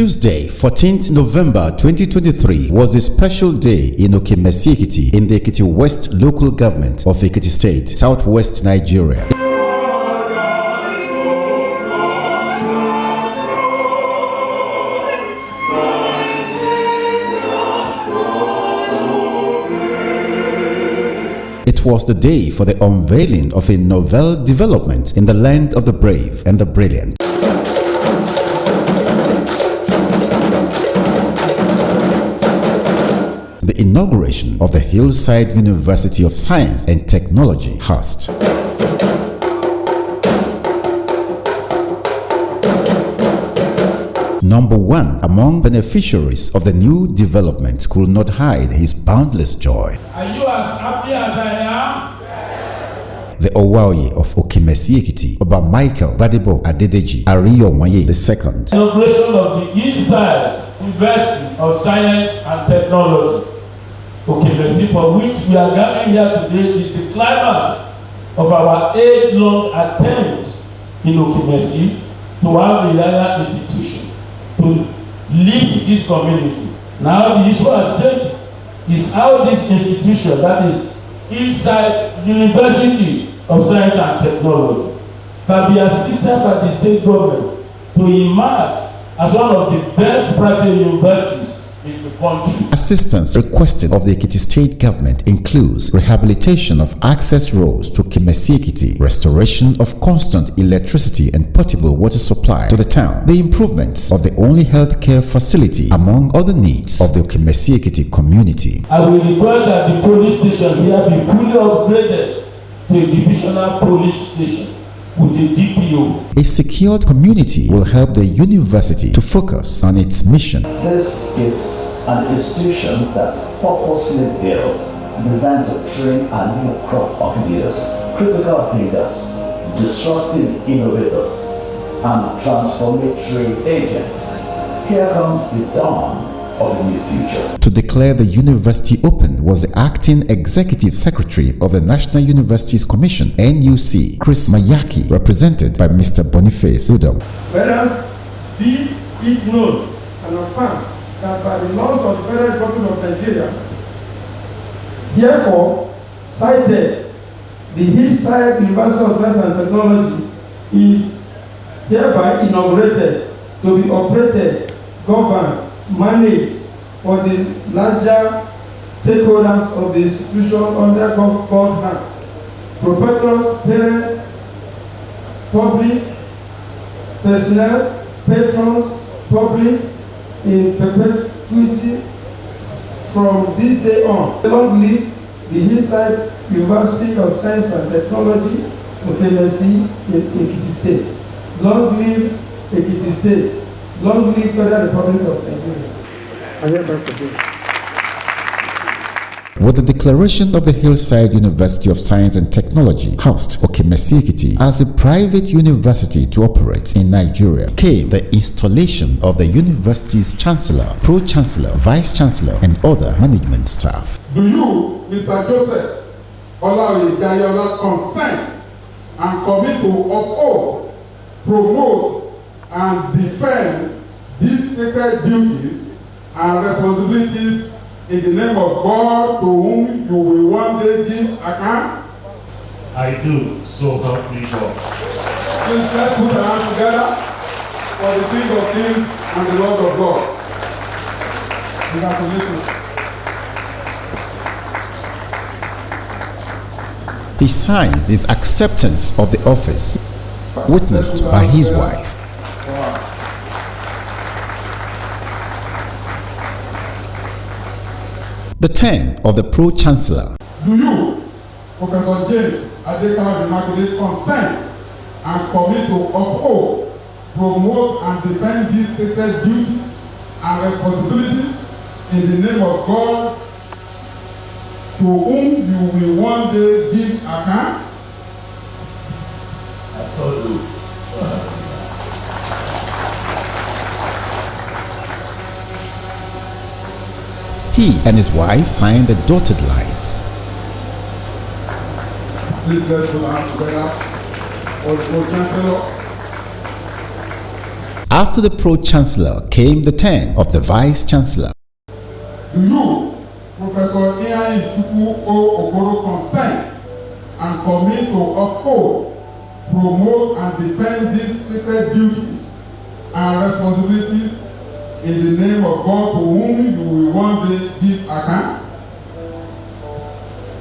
Tuesday, 14th November 2023 was a special day in Okemesi-Ekiti in the Ekiti West local government of Ekiti State, southwest Nigeria. It was the day for the unveiling of a novel development in the land of the brave and the brilliant. The inauguration of the Hillside University of Science and Technology housed. Number one among beneficiaries of the new development could not hide his boundless joy. Are you as happy as I am? The Owaoye of Okemesi-Ekiti, Oba Michael Badebo Adedeji Ariyonwaye II. Inauguration of the Hillside University of Science and Technology, Okemesi, for which we are gathering here today, is the climax of our age-long attempts in Okemesi to have a higher institution to lift this community. Now the issue at stake is how this institution, that is Hillside University of Science and Technology, can be assisted by the state government to emerge as one of the best private universities in the country. Assistance requested of the Ekiti State government includes rehabilitation of access roads to Okemesi-Ekiti, restoration of constant electricity and potable water supply to the town, the improvements of the only healthcare facility, among other needs of the Okemesi-Ekiti community. I will request that the police station here be fully upgraded to a divisional police station with a DPO. A secured community will help the university to focus on its mission. This is an institution that's purposely built, designed to train a new crop of leaders, critical thinkers, disruptive innovators, and transformatory agents. Here comes the dawn of a new future. To declare the university open was the acting executive secretary of the National Universities Commission, NUC, Chris Mayaki, represented by Mr. Boniface Udom. Whereas be it known and affirmed that by the laws of the Federal Republic of Nigeria, therefore cited, the Hillside University of Science and Technology is hereby inaugurated to be operated, governed, managed for the larger stakeholders of the institution under God hands, proprietors, parents, public, personnel, patrons, publics, in perpetuity from this day on. Long live the Hillside University of Science and Technology, Okemesi-Ekiti State. Long live Ekiti State. Long live Federal Republic of Nigeria. With the declaration of the Hillside University of Science and Technology housed Okemesi-Ekiti as a private university to operate in Nigeria, came the installation of the university's chancellor, pro-chancellor, vice-chancellor, and other management staff. Do you, Mr. Joseph Olaoye consent and commit to uphold, promote, and defend these sacred duties and responsibilities in the name of God, to whom you will one day give account? I do, so help me God. Please let's put our hands together for the King of Kings and the Lord of God. Congratulations. He signs his acceptance of the office, witnessed by his wife. The turn of the pro-chancellor. Do you, Professor James Adekara, consent and commit to uphold, promote, and defend these sacred duties and responsibilities in the name of God, to whom you will one day give account? I so do. He and his wife signed the dotted lines. Please let's put our hands together for the pro-chancellor. After the Pro-Chancellor came the turn of the Vice-Chancellor. Do you, Professor Ian Chukwu Okoro, consent and commit to uphold, promote and defend these sacred duties and responsibilities in the name of God to whom you will one day give account?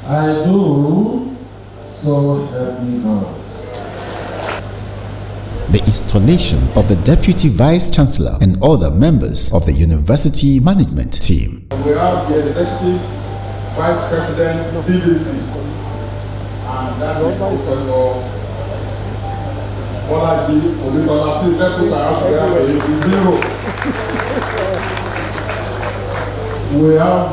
I do, so help me God. The installation of the Deputy Vice-Chancellor and other members of the university management team. We have the Executive Vice President of BBC, and that is Professor Olaji Obitola. Please let us around together for zero. We have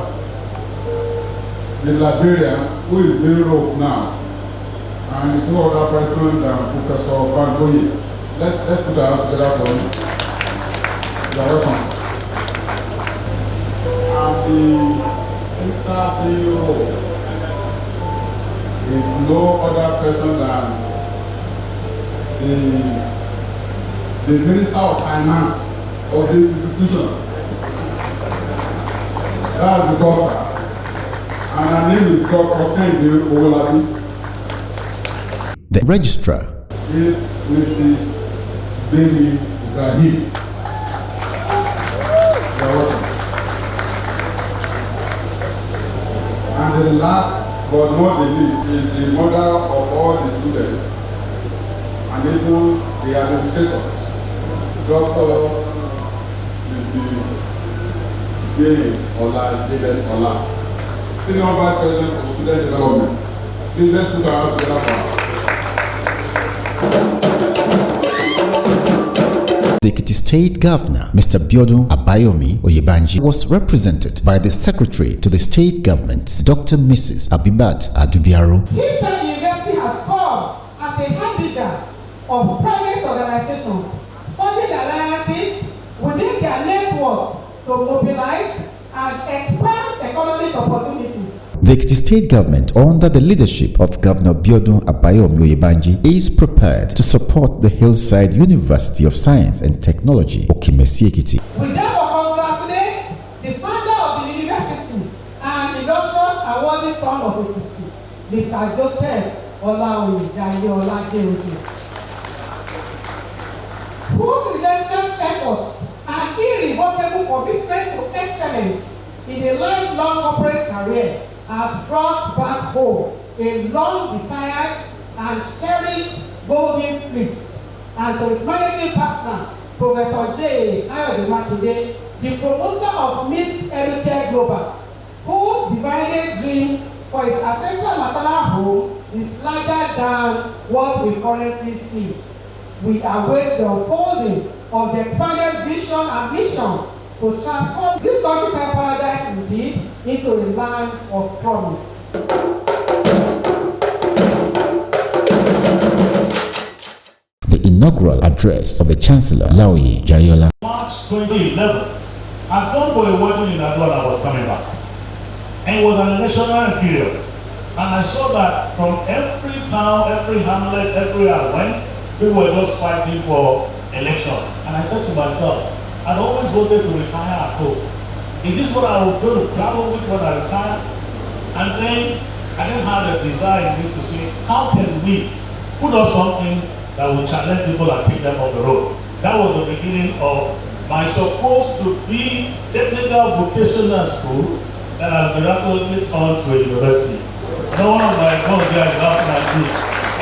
the librarian who is zero now, and it's no other person than Professor Bangoye. Let's put our hands together for him. You are welcome. And the sister CEO is no other person than the Minister of Finance of this institution. That's the boss. And her name is Dr. Kende Owolabi. The registrar is Mrs. Baby Ibrahim. And the last but not the least is the mother of all the students and even the administrators, Dr. Mrs. Dele Ola, Senior Vice President for Student Development. Please let's put our hands together for her. The Ekiti State Governor, Mr. Biodun Abayomi Oyebanji, was represented by the Secretary to the State Government, Dr. Mrs. Abibat Adubiaro. Hillside University has come as a habitat of private organizations, funding alliances within their networks to mobilize and expand economic opportunities. The Ekiti State Government, under the leadership of Governor Biodun Abayomi Oyebanji, is prepared to support the Hillside University of Science and Technology, Okemesi-Ekiti. We therefore congratulate the founder of the university and illustrious awarding son of Ekiti, Mr. Joseph Olaoyejaye Olajeoji, whose relentless efforts and irrevocable commitment to excellence in a lifelong corporate career has brought back home a long desired and cherished golden fleece, and to his managing partner, Professor J. Ayode Makinde, the promoter of Miss Heritage Global, whose divided dreams for his ancestral maternal home is larger than what we currently see. We await the unfolding of the expanded vision and mission to transform this countryside paradise indeed into a land of promise. The inaugural address of the Chancellor, Laoye Jayola. March 2011, I'd gone for a wedding in Adwa and I was coming back. And it was an electionary period. And I saw that from every town, every hamlet, everywhere I went, people were just fighting for election. And I said to myself, I'd always wanted to retire at home. Is this what I would go to travel with when I retire? And then I then had a desire in me to say, how can we put up something that will challenge people and take them off the road? That was the beginning of my supposed to be technical vocational school that has miraculously turned to a university. No one of my guys laughing at me.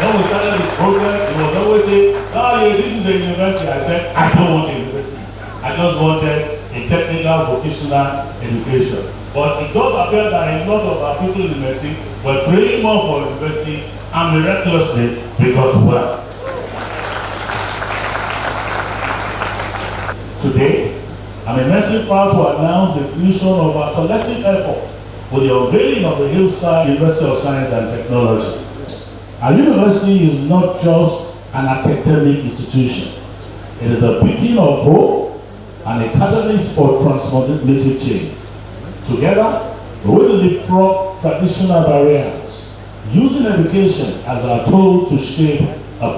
When we started the program, it was always saying, oh yeah, this is a university. I said, I don't want a university. I just wanted a technical vocational education. But it does appear that a lot of our people in the university were praying more for university, and miraculously we got to work. Today, I'm immensely proud to announce the fruition of our collective effort with the unveiling of the Hillside University of Science and Technology. Our university is not just an academic institution. It is a beacon of hope and a catalyst for transformative change. Together, we will leapfrog traditional barriers, using education as our tool to shape a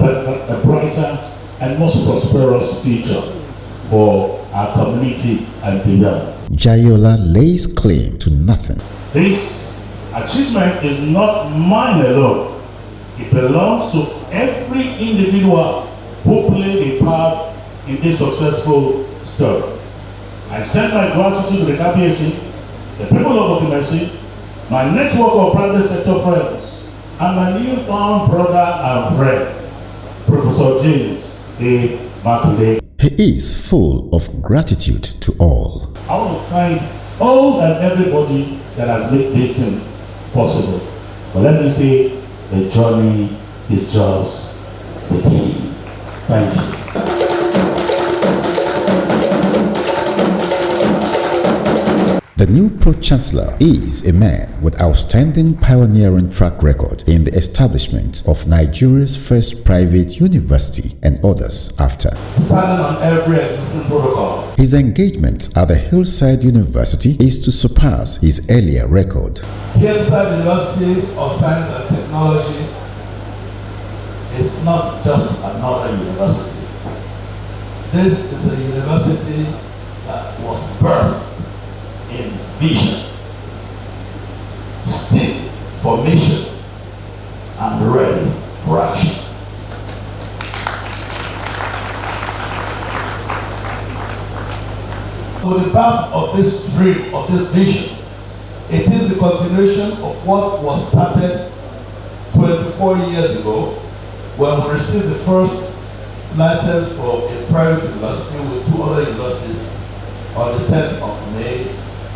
brighter and more prosperous future. for our community and beyond. Jayola lays claim to nothing. This achievement is not mine alone. It belongs to every individual who played a part in this successful story. I extend my gratitude to the KPAC, the people of Okemesi, my network of private sector friends, and my newfound brother and friend, Professor James A. Makule. He is full of gratitude to all. I want to thank all and everybody that has made this thing possible. But let me say, the journey is just beginning. Thank you. The new Pro-Chancellor is a man with outstanding pioneering track record in the establishment of Nigeria's first private university and others after. Standing on every existing protocol. His engagement at the Hillside University is to surpass his earlier record. Hillside University of Science and Technology is not just another university. This is a university that was birthed in vision, steeped for mission, and ready for action. For the path of this dream, of this vision, it is the continuation of what was started 24 years ago when we received the first license for a private university with two other universities on the 10th of May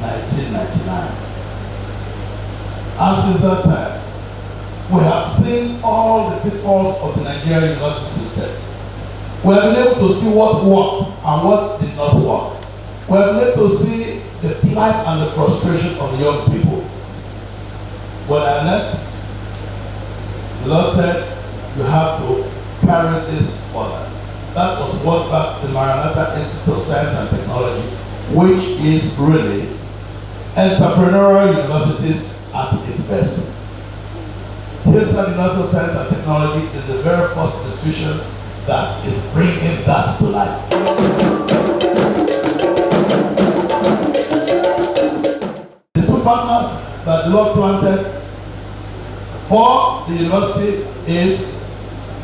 1999. And since that time, we have seen all the pitfalls of the Nigerian university system. We have been able to see what worked and what did not work. We have been able to see the plight and the frustration of the young people. When I left, the Lord said, you have to carry this further. That was what back the Maranatha Institute of Science and Technology, which is really entrepreneurial universities at its best. Hillside University of Science and Technology is the very first institution that is bringing that to life. The two partners that the Lord planted for the university is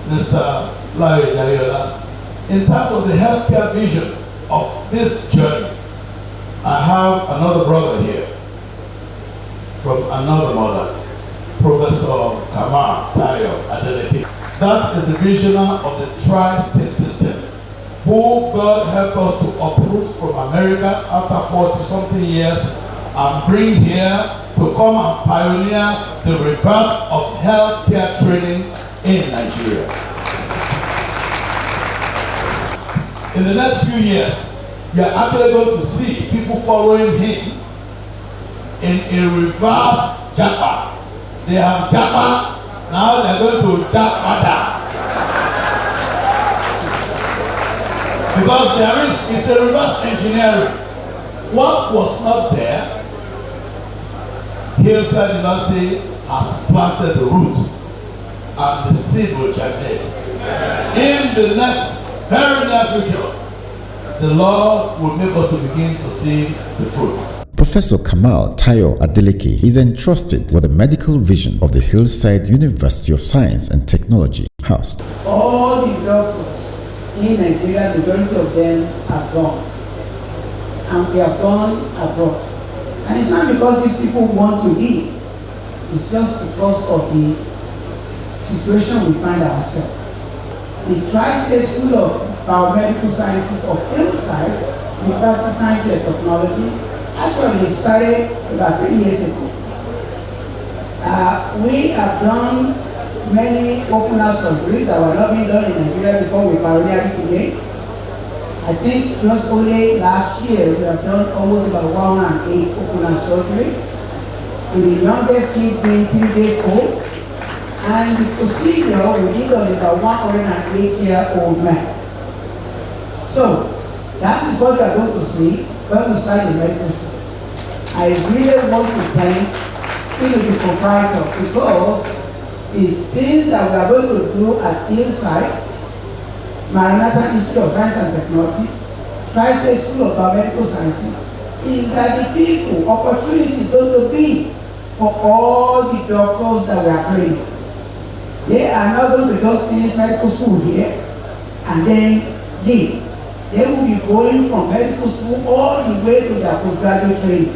Mr. Larry Jayola. In terms of the healthcare vision of this journey, I have another brother here from another mother, Professor Kamar Tayo Adeleke. That is the visionary of the tri-state system, who God helped us to uproot from America after 40-something years and bring here to come and pioneer the rebirth of healthcare training in Nigeria. In the next few years, you are actually going to see people following him in a reverse Japa. They have Japa, now they are going to Japada. Because it's a reverse engineering. What was not there, Hillside University has planted the roots and the seed will germinate. In the next very near future, the Lord will make us to begin to see the fruits. Professor Kamal Tayo Adeleke is entrusted with the medical vision of the Hillside University of Science and Technology house. All the doctors in Nigeria, the majority of them are gone. And they have gone abroad. And it's not because these people want to leave. It's just because of the situation we find ourselves. The Tri-State School of Biomedical Sciences of Hillside, University of Science and Technology, actually started about 3 years ago. We have done many open-heart surgeries that were not being done in Nigeria before we pioneered it again. I think just only last year we have done almost about 108 open-heart surgery, with the youngest kid being 3 days old. And the procedure we did on about 108-year-old man. So that is what you are going to see when we start the medical school. I really want to thank the proprietor because the things that we are going to do at Hillside, Maranatha Institute of Science and Technology, Tri-State School of Biomedical Sciences is that the people, opportunity is going to be for all the doctors that we are training. They are not going to just finish medical school here and then leave. They will be going from medical school all the way to their postgraduate training.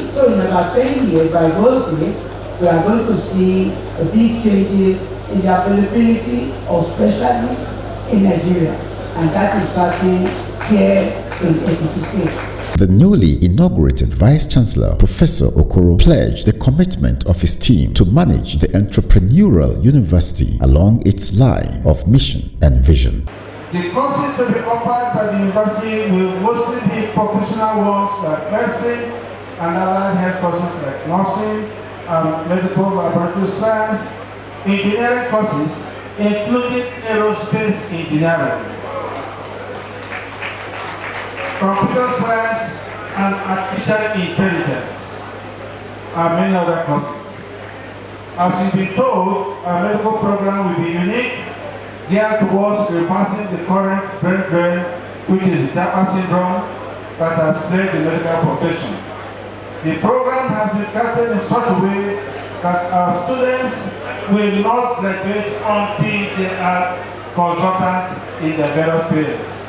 So in about 10 years, by those days, we are going to see a big changes in the availability of specialists in Nigeria. And that is starting here in Ekiti State. The newly inaugurated Vice-Chancellor, Professor Okoro, pledged the commitment of his team to manage the entrepreneurial university along its line of mission and vision. The courses to be offered by the university will mostly be professional ones like medicine and allied health courses like nursing and medical laboratory science, engineering courses, including aerospace engineering, computer science and artificial intelligence, and many other courses. As you've been told, our medical program will be unique, geared towards reversing the current brain drain, which is Down syndrome, that has plagued the medical profession. The program has been crafted in such a way that our students will not graduate until they are consultants in their various fields.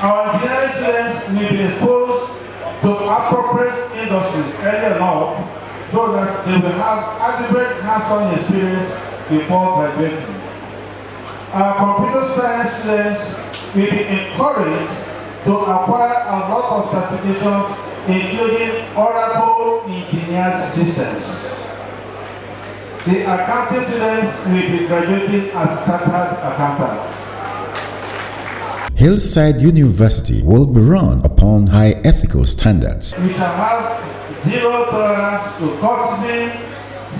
Our engineering students will be exposed to appropriate industries early enough so that they will have adequate hands-on experience before graduating. Our computer science students will be encouraged to acquire a lot of certifications, including Oracle engineered systems. The accounting students will be graduating as chartered accountants. Hillside University will be run upon high ethical standards. We shall have zero tolerance to cultism,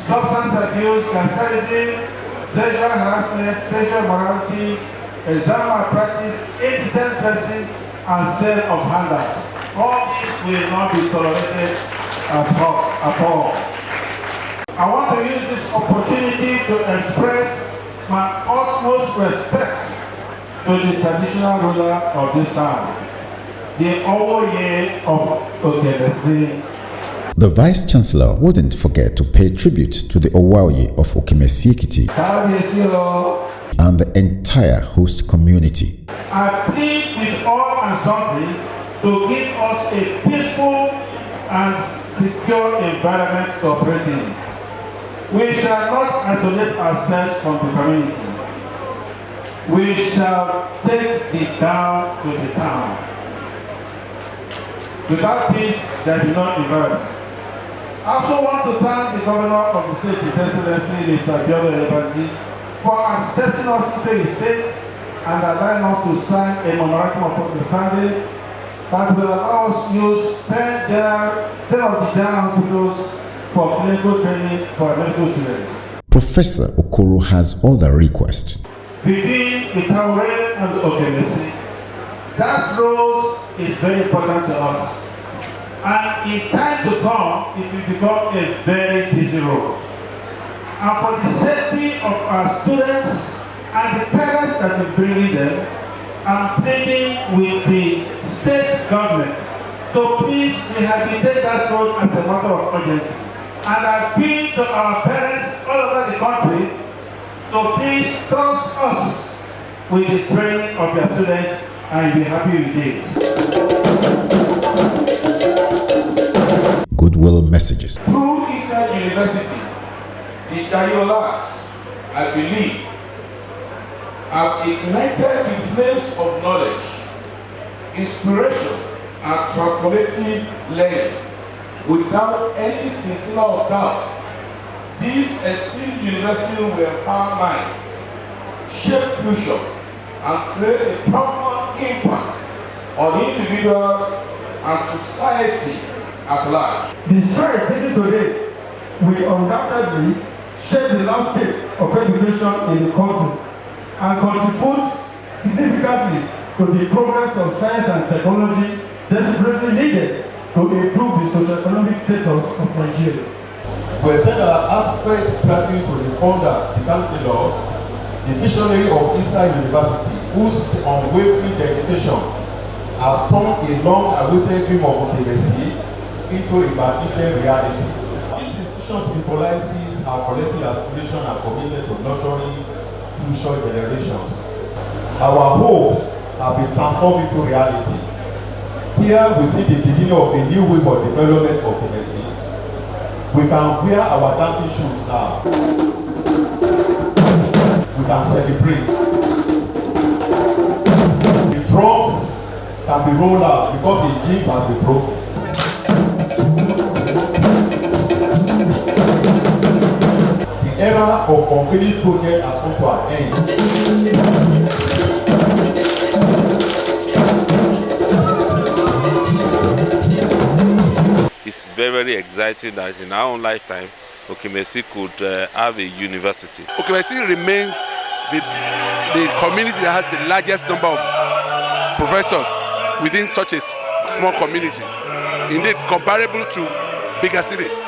substance abuse, cancerism, sexual harassment, sexual morality, exam malpractice, indecent dressing, and sale of handouts. All these will not be tolerated at all. I want to use this opportunity to express my utmost respect to the traditional ruler of this town, the Owoye of Okemesi. The Vice-Chancellor wouldn't forget to pay tribute to the Owoye of Okemesi-Ekiti and the entire host community. I plead with all and sundry to give us a peaceful and secure environment to operate in. We shall not isolate ourselves from the community. We shall take the town to the town. Without peace, there is no environment. I also want to thank the Governor of the State, His Excellency Mr. Geo-political, for accepting us into his state and allowing us to sign a memorandum of understanding that will allow us to use 10 of the general hospitals for clinical training for medical students. Professor Okoro has other requests. Between the tertiary and the Okemesi, that road is very important to us. And in time to come, it will become a very busy road. And for the safety of our students and the parents that will bring them, I'm pleading with the state government to please rehabilitate that road as a matter of urgency. And I appeal to our parents all over the country to please trust us with the training of your students and be happy with it. Goodwill messages. Through Hillside University, the Diolas, I believe, have ignited the flames of knowledge, inspiration, and transformative learning without any scintilla of doubt. This esteemed university will empower minds, shape future, and create a profound impact on individuals and society at large. The stride taken today will undoubtedly shape the landscape of education in the country and contribute significantly to the progress of science and technology desperately needed to improve the socio-economic status of Nigeria. We extend our heartfelt gratitude to the founder, the chancellor, the visionary of Hillside University, whose unwavering dedication has turned a long-awaited dream of Okemesi into a magnificent reality. This institution symbolizes our collective aspiration and commitment to nurturing future generations. Our hope has been transformed into reality. Here we see the beginning of a new wave of development for Okemesi. We can wear our dancing shoes now. We can celebrate. The drums can be rolled out because the jinx has been broken. The era of unfinished project has come to an end. It's very, very exciting that in our own lifetime, Okemesi could have a university. Okemesi remains the community that has the largest number of professors within such a small community, indeed comparable to bigger cities.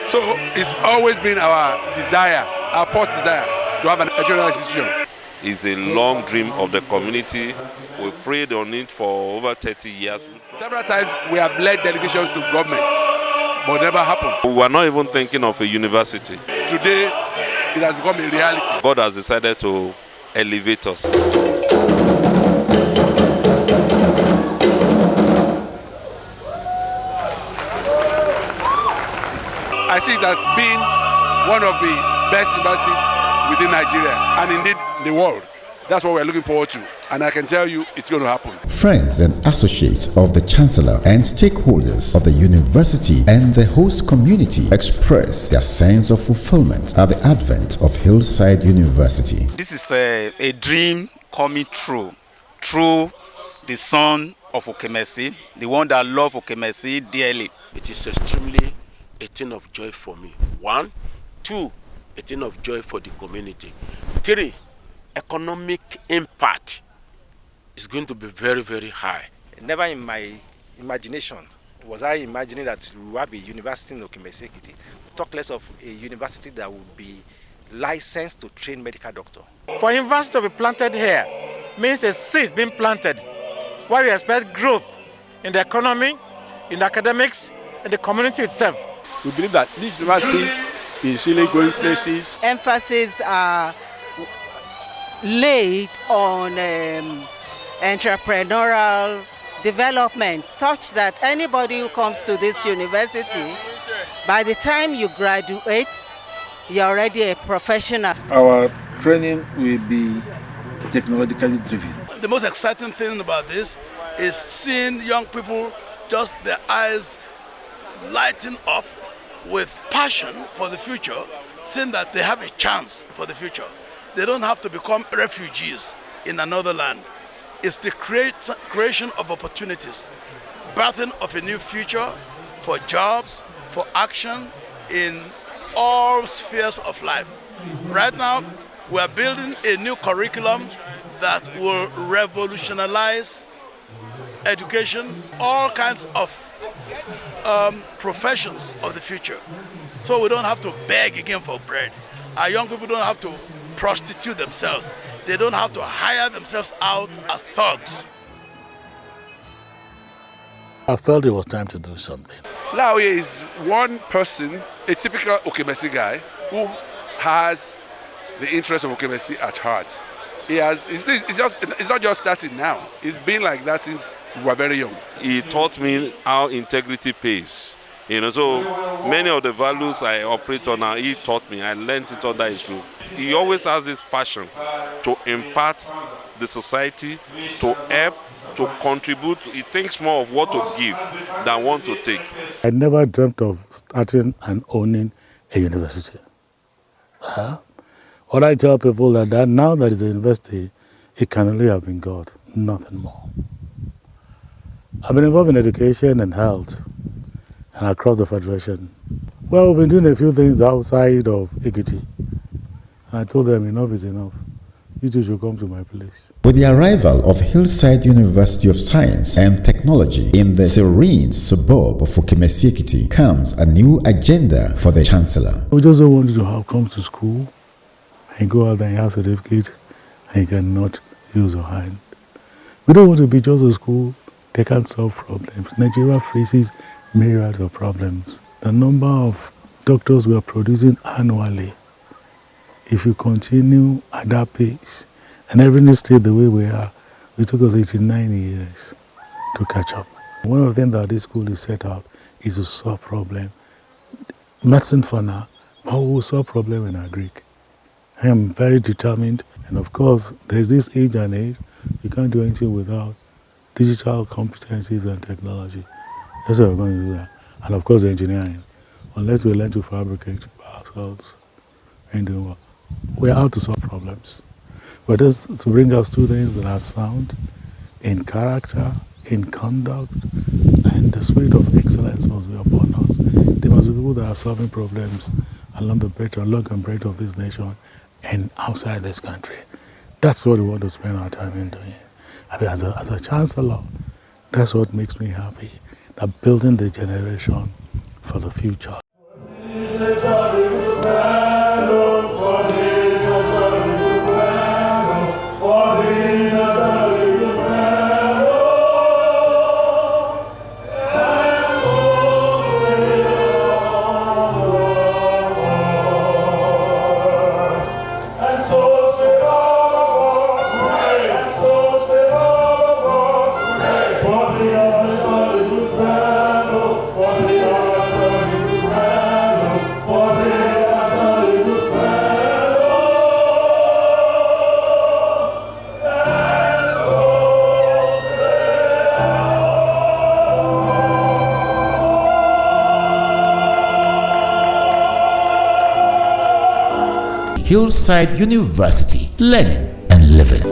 So it's always been our desire, our first desire, to have an educational institution. It's a long dream of the community. We prayed on it for over 30 years. Several times we have led delegations to government, but never happened. We were not even thinking of a university. Today, it has become a reality. God has decided to elevate us. I see it as being one of the best universities within Nigeria and indeed the world. That's what we're looking forward to. And I can tell you it's going to happen. Friends and associates of the Chancellor and stakeholders of the university and the host community express their sense of fulfillment at the advent of Hillside University. This is a dream coming true through the son of Okemesi, the one that loves Okemesi dearly. It is extremely a thing of joy for me. 1, 2, a thing of joy for the community. 3, economic impact is going to be very, very high. Never in my imagination was I imagining that we will have a university in Okemesi-Ekiti. Talk less of a university that would be licensed to train medical doctor. For university to be planted here means a seed being planted where we expect growth in the economy, in the academics, and the community itself. We believe that this university is really going places. Emphasis are laid on entrepreneurial development such that anybody who comes to this university, by the time you graduate, you're already a professional. Our training will be technologically driven. The most exciting thing about this is seeing young people, just their eyes lighting up with passion for the future, seeing that they have a chance for the future. They don't have to become refugees in another land. It's the creation of opportunities, birthing of a new future for jobs, for action in all spheres of life. Right now, we are building a new curriculum that will revolutionize education, all kinds of professions of the future. So we don't have to beg again for bread. Our young people don't have to prostitute themselves. They don't have to hire themselves out as thugs. I felt it was time to do something. Laoye is one person, a typical Okemesi guy, who has the interest of Okemesi at heart. It's not just starting now. It's been like that since we were very young. He taught me how integrity pays. So many of the values I operate on now, he taught me. I learned it under his roof. He always has this passion to impart the society, to help, to contribute. He thinks more of what to give than what to take. I never dreamt of starting and owning a university. What I tell people that now that is a university, it can only have been God, nothing more. I've been involved in education and health and across the Federation. Well, we've been doing a few things outside of Ekiti. And I told them enough is enough. You two should come to my place. With the arrival of Hillside University of Science and Technology in the serene suburb of Okemesi-Ekiti comes a new agenda for the Chancellor. We just don't want you to come to school and go out there and have a certificate and you cannot use your hand. We don't want to be just a school that can't solve problems. Nigeria faces myriad of problems. The number of doctors we are producing annually, if you continue at that pace, and everything stayed the way we are, it took us 89 years to catch up. One of the things that this school is set out is to solve problems. Medicine for now, but we will solve problems in Greek. I am very determined, and of course, there's this age and age, you can't do anything without digital competencies and technology. That's why we're going to do that. And of course, engineering. Unless we learn to fabricate by ourselves, and doing what? We're out to solve problems. But just to bring out students that are sound in character, in conduct, and the spirit of excellence must be upon us. There must be people that are solving problems along the breadth of this nation and outside this country. That's what we want to spend our time in doing. I mean, as a chancellor, that's what makes me happy, that building the generation for the future. Hillside University, learning and living.